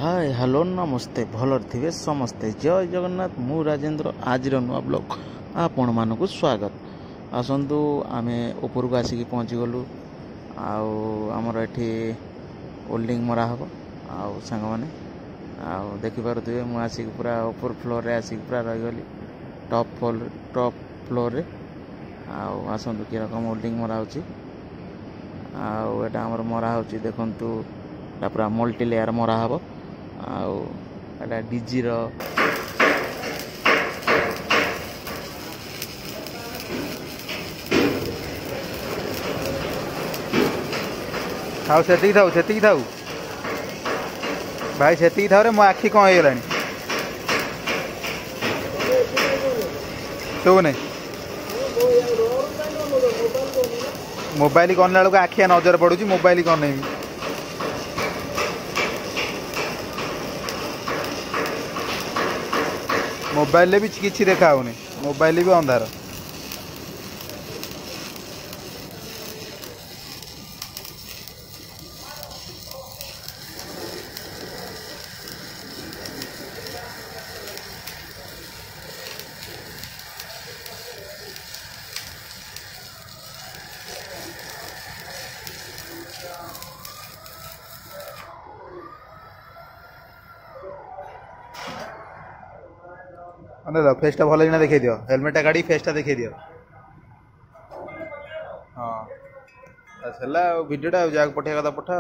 Hi hello नमस्ते भलर थे समस्ते जय जगन्नाथ मु राजेंद्र आज नुआ ब्लॉग आपण मानक स्वागत आसतु आम ऊपर को आसिक पहुँची गलु आमर ये ओल्डिंग मरा हम आउ सांग मैंने देखिपे मुझे आसिक पूरा ऊपर फ्लोर रे आसिक पूरा रहीगली टॉप फ्लोर रे आसतु कि रकम ओल्डिंग मरा आमर मरा हो देखु पूरा मल्टी लेयर मरा हम आटा डीजी से था भाई से था मो आखि कौन हो गला शुभुनि मोबाइल कौन बेलू आखिया नजर पड़ू मोबाइल कौन नहीं मोबाइल भी किसी देखा होनी मोबाइल भी अंधार फेसटा भल कि देखे दियो हेलमेटा गाड़ी फेसटा देखे दियो हाँ भिडियोटा जहाँ पठा कथा पठा।